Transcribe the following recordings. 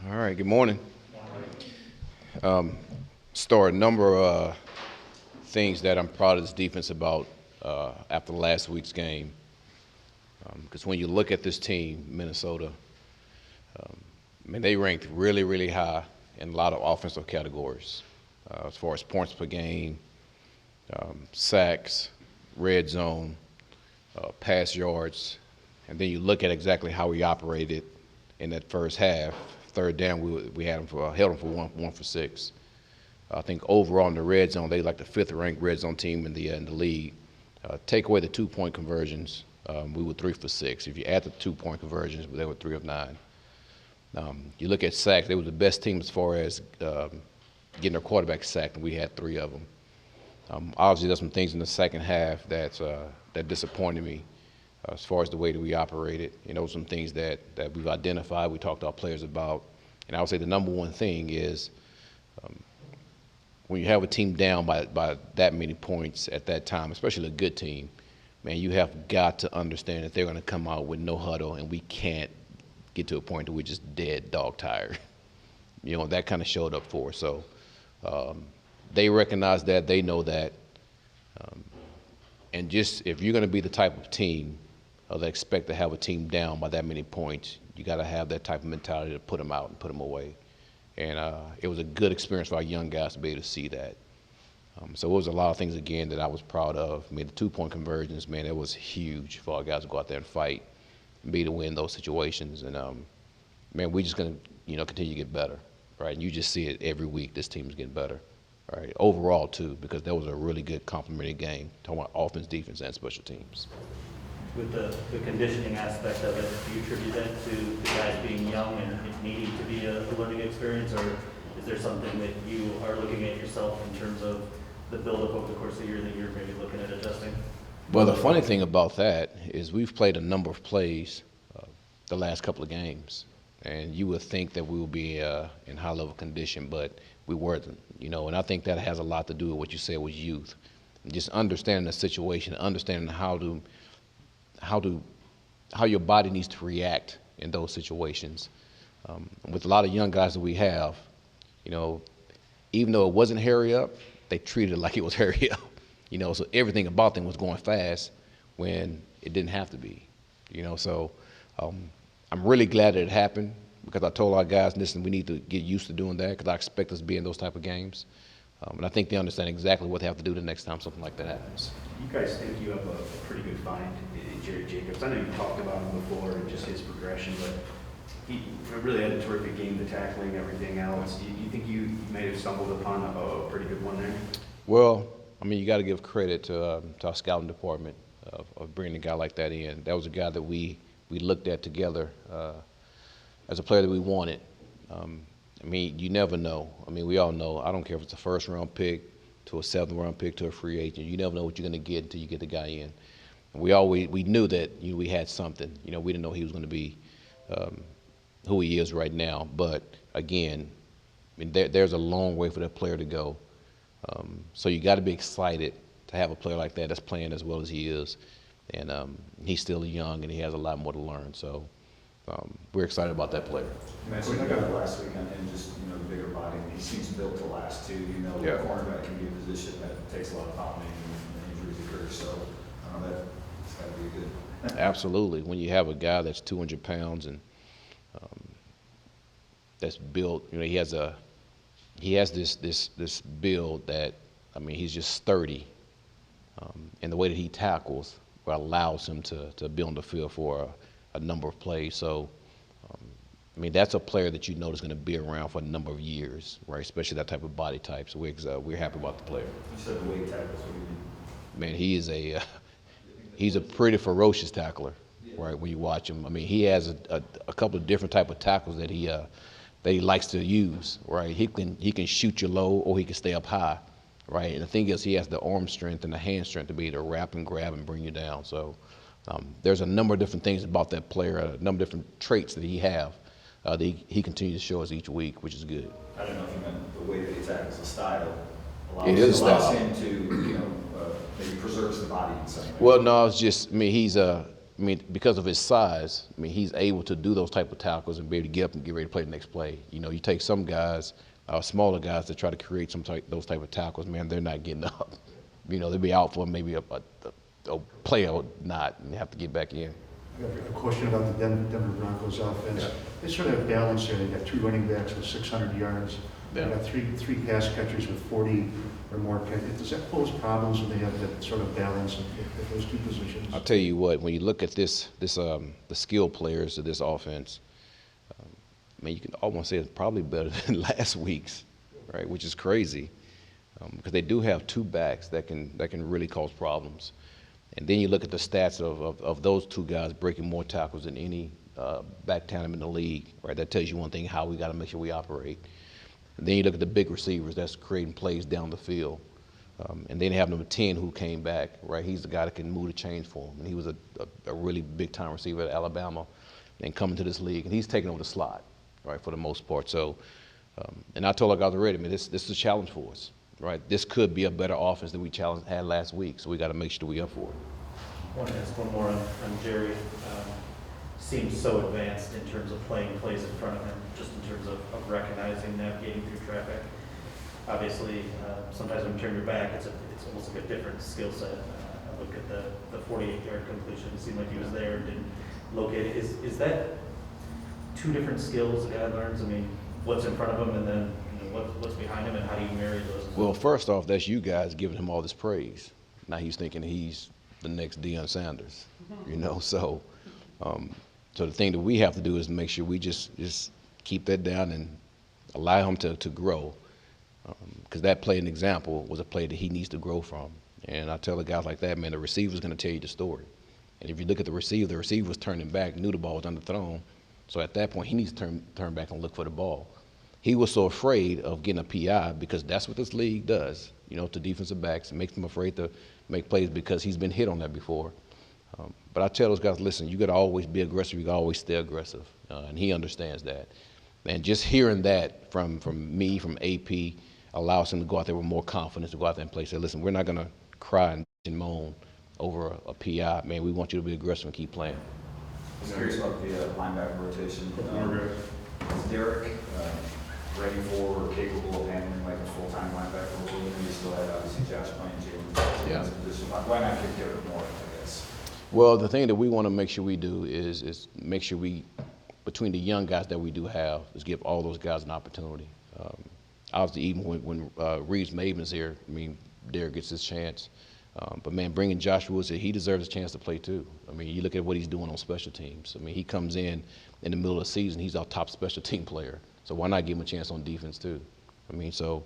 All right, good morning. Start a number of things that I'm proud of this defense about after last week's game. Because when you look at this team, Minnesota, I mean, they ranked really, really high in a lot of offensive categories as far as points per game, sacks, red zone, pass yards. And then you look at exactly how we operated in that first half. Third down, we had held them for one for six. I think overall in the red zone, they like the fifth-ranked red zone team in the league. Take away the two-point conversions, we were 3 for 6. If you add the two-point conversions, they were 3 of 9. You look at sacks; they were the best team as far as getting their quarterback sacked, and we had 3 of them. Obviously, there's some things in the second half that disappointed me as far as the way that we operated. You know, some things that we've identified, we talked to our players about. And I would say the number one thing is when you have a team down by that many points at that time, especially a good team, man, you have got to understand that they're going to come out with no huddle, and we can't get to a point that we're just dead dog tired. You know, that kind of showed up for us. So they recognize that, they know that. And just if you're going to be the type of team that expect to have a team down by that many points, you got to have that type of mentality to put them out and put them away. And it was a good experience for our young guys to be able to see that. So it was a lot of things, again, that I was proud of. I mean, the two-point conversions, man, it was huge for our guys to go out there and fight and be to win those situations. And, man, we're just going to, continue to get better, right? And you just see it every week. This team is getting better, right? Overall, too, because that was a really good complementary game, talking about offense, defense, and special teams. With the conditioning aspect of it, do you attribute that to the guys being young and it needing to be a learning experience, or is there something that you are looking at yourself in terms of the build-up over the course of the year that you're maybe looking at adjusting? Well, the funny thing about that is we've played a number of plays the last couple of games, and you would think that we would be in high-level condition, but we weren't, and I think that has a lot to do with what you said was youth. And just understanding the situation, understanding how your body needs to react in those situations. With a lot of young guys that we have, even though it wasn't hurry up, they treated it like it was hurry up. So everything about them was going fast when it didn't have to be. So I'm really glad that it happened because I told our guys, listen, we need to get used to doing that because I expect us to be in those type of games. And I think they understand exactly what they have to do the next time something like that happens. You guys think you have a pretty good find in Jared Jacobs? I know you talked about him before and just his progression, but he really had a terrific game, the tackling, everything else. Do you think you may have stumbled upon a pretty good one there? Well, I mean, you got to give credit to our scouting department of bringing a guy like that in. That was a guy that we looked at together as a player that we wanted. I mean, you never know. I mean, we all know. I don't care if it's a first-round pick to a seventh-round pick to a free agent. You never know what you're going to get until you get the guy in. And we knew that we had something. We didn't know he was going to be who he is right now. But again, I mean, there's a long way for that player to go. So you got to be excited to have a player like that that's playing as well as he is. And he's still young and he has a lot more to learn. So we're excited about that player. You mentioned the guy last week and just the bigger body. He seems built to last too. Yeah. The cornerback can be a position that takes a lot of pounding and injuries occur. So that's got to be good. Absolutely. When you have a guy that's 200 pounds and that's built, he has this build that, I mean, he's just sturdy, and the way that he tackles allows him to be on the field for a number of plays. So, I mean, that's a player that is going to be around for a number of years, right? Especially that type of body type. So we're happy about the player. You said the weight tackles. What do you mean? Man, he's a pretty ferocious tackler, right? When you watch him, I mean, he has a couple of different type of tackles that he likes to use, right? He can shoot you low or he can stay up high, right? And the thing is, he has the arm strength and the hand strength to be able to wrap and grab and bring you down. So there's a number of different things about that player, a number of different traits that he that he continues to show us each week, which is good. I don't know if you meant the way that he tackles, the style. It is allows style. him to, maybe preserves the body in some way. Well, no, it's just, I mean, he's I mean, because of his size, I mean, he's able to do those type of tackles and be able to get up and get ready to play the next play. You know, you take some guys, smaller guys that try to create those type of tackles, man, they're not getting up. You know, they'll be out for maybe a play or not, and they have to get back in. I have a question about the Denver Broncos offense. They sort of have balance here. They've got 2 running backs with 600 yards. Yeah. They've got three pass catchers with 40 or more catches. Does that pose problems when they have that sort of balance at those 2 positions? I'll tell you what, when you look at the skill players of this offense, I mean, you can almost say it's probably better than last week's, right? Which is crazy, because they do have 2 backs that can really cause problems. And then you look at the stats of those 2 guys breaking more tackles than any back tandem in the league, right? That tells you one thing, how we got to make sure we operate. And then you look at the big receivers that's creating plays down the field. And then they have number 10 who came back, right? He's the guy that can move the chains for them. And he was a really big-time receiver at Alabama and coming to this league. And he's taking over the slot, right, for the most part. So, and I told our guys already, man, this is a challenge for us, right? This could be a better offense than we had last week. So we got to make sure we're up for it. I want to ask one more on Jerry. Seems so advanced in terms of playing plays in front of him, just in terms of recognizing, navigating through traffic. Obviously, sometimes when you turn your back, it's almost like a different skill set. I look at the 48-yard completion. It seemed like he was there and didn't locate it. Is that 2 different skills a guy learns? I mean, what's in front of him and then what's behind him, and how do you marry those? Well, first off, that's you guys giving him all this praise. Now he's thinking he's the next Deion Sanders, you know. So, so the thing that we have to do is make sure we just keep that down and allow him to grow. Because that play, an example, was a play that he needs to grow from. And I tell a guy like that, man, the receiver's going to tell you the story. And if you look at the receiver was turning back, knew the ball was underthrown. So at that point, he needs to turn back and look for the ball. He was so afraid of getting a PI because that's what this league does, you know, to defensive backs. It makes them afraid to make plays because he's been hit on that before. But I tell those guys, listen, you got to always be aggressive. You got to always stay aggressive. And he understands that. And just hearing that from me, from AP, allows him to go out there with more confidence, to go out there and play. Say, listen, we're not going to cry and moan over a PI. Man, we want you to be aggressive and keep playing. I was curious about the linebacker rotation. Is Derek ready for or capable of handling like a full-time linebacker role? And you still had obviously Josh playing Jalen. Yeah. Why not give Derek more, I guess? Well, the thing that we want to make sure we do is make sure we, between the young guys that we do have, is give all those guys an opportunity. Obviously, even when Reeves Maven's here, I mean, Derek gets his chance. But, man, bringing Josh Woods here, he deserves a chance to play too. I mean, you look at what he's doing on special teams. I mean, he comes in the middle of the season, he's our top special team player. So why not give him a chance on defense too? I mean, so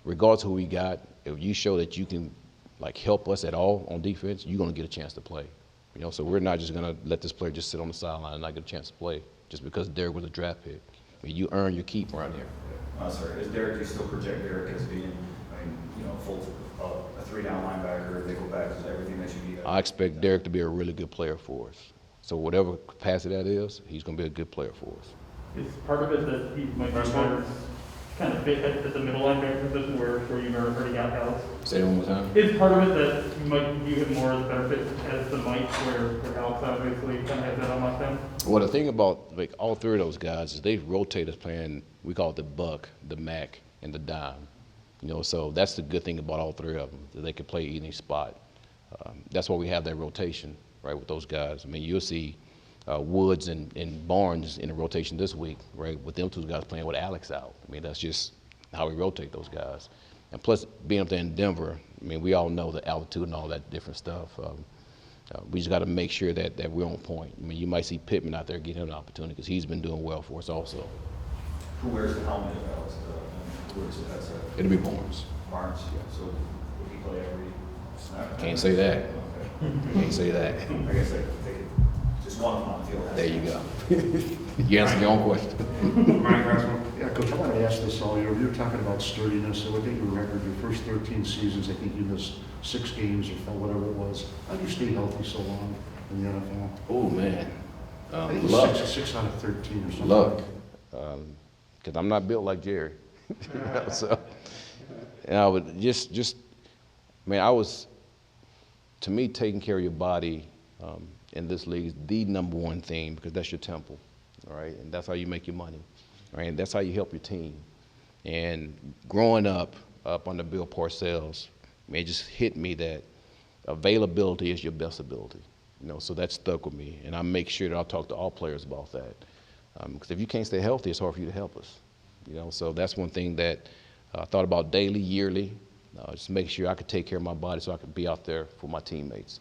regardless of who we got, if you show that you can, like, help us at all on defense, you're going to get a chance to play. You know, so we're not just going to let this player just sit on the sideline and not get a chance to play just because Derek was a draft pick. I mean, you earn your keep around here. Sorry, is Derek, you still project Derek as being, I mean, you know, a 3-down linebacker, nickel back, is everything that you need? I expect Derek to be a really good player for us. So whatever capacity that is, he's going to be a good player for us. Is part of it that he might be better kind of fit at the middle linebacker position where you've already got Alex? Say it one more time. Is part of it that you might view him more as a better fit as the Mike where Alex obviously kind of has that on lockdown? Well, the thing about like all 3 of those guys is they rotate us playing, we call it the buck, the mac, and the dime. You know, so that's the good thing about all 3 of them, that they can play any spot. That's why we have that rotation, right, with those guys. I mean, you'll see Woods and Barnes in the rotation this week, right, with them 2 guys playing with Alex out. I mean, that's just how we rotate those guys. And plus, being up there in Denver, I mean, we all know the altitude and all that different stuff. We just got to make sure that we're on point. I mean, you might see Pittman out there getting an opportunity because he's been doing well for us also. Who wears the helmet of Alex? Who wears the headset? It'll be Barnes. Barnes, yeah. So would he play every snap? Can't say that. Okay. Can't say that. I guess they could just one of them on the field. There you go. You answered your own question. Yeah, Coach, I want to ask this all year. You were talking about sturdiness. So I think your record, your first 13 seasons, I think you missed 6 games or whatever it was. How do you stay healthy so long in the NFL? Oh, man. I think it was Luck. 6 out of 13 or something. Luck. Because I'm not built like Jerry. You know, so, and I would I mean, to me, taking care of your body in this league is the number one thing because that's your temple, all right? And that's how you make your money, all right? And that's how you help your team. And growing up under Bill Parcells, it just hit me that availability is your best ability. So that stuck with me. And I make sure that I talk to all players about that. Because if you can't stay healthy, it's hard for you to help us. So that's one thing that I thought about daily, yearly, just make sure I could take care of my body so I could be out there for my teammates.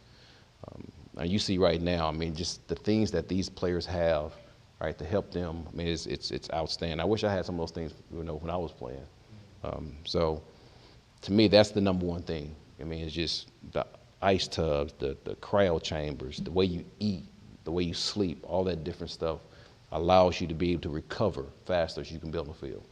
And you see right now, just the things that these players have, right, to help them, it's outstanding. I wish I had some of those things, when I was playing. So to me, that's the number one thing. It's just the ice tubs, the cryo chambers, the way you eat, the way you sleep, all that different stuff allows you to be able to recover faster so you can be on the field.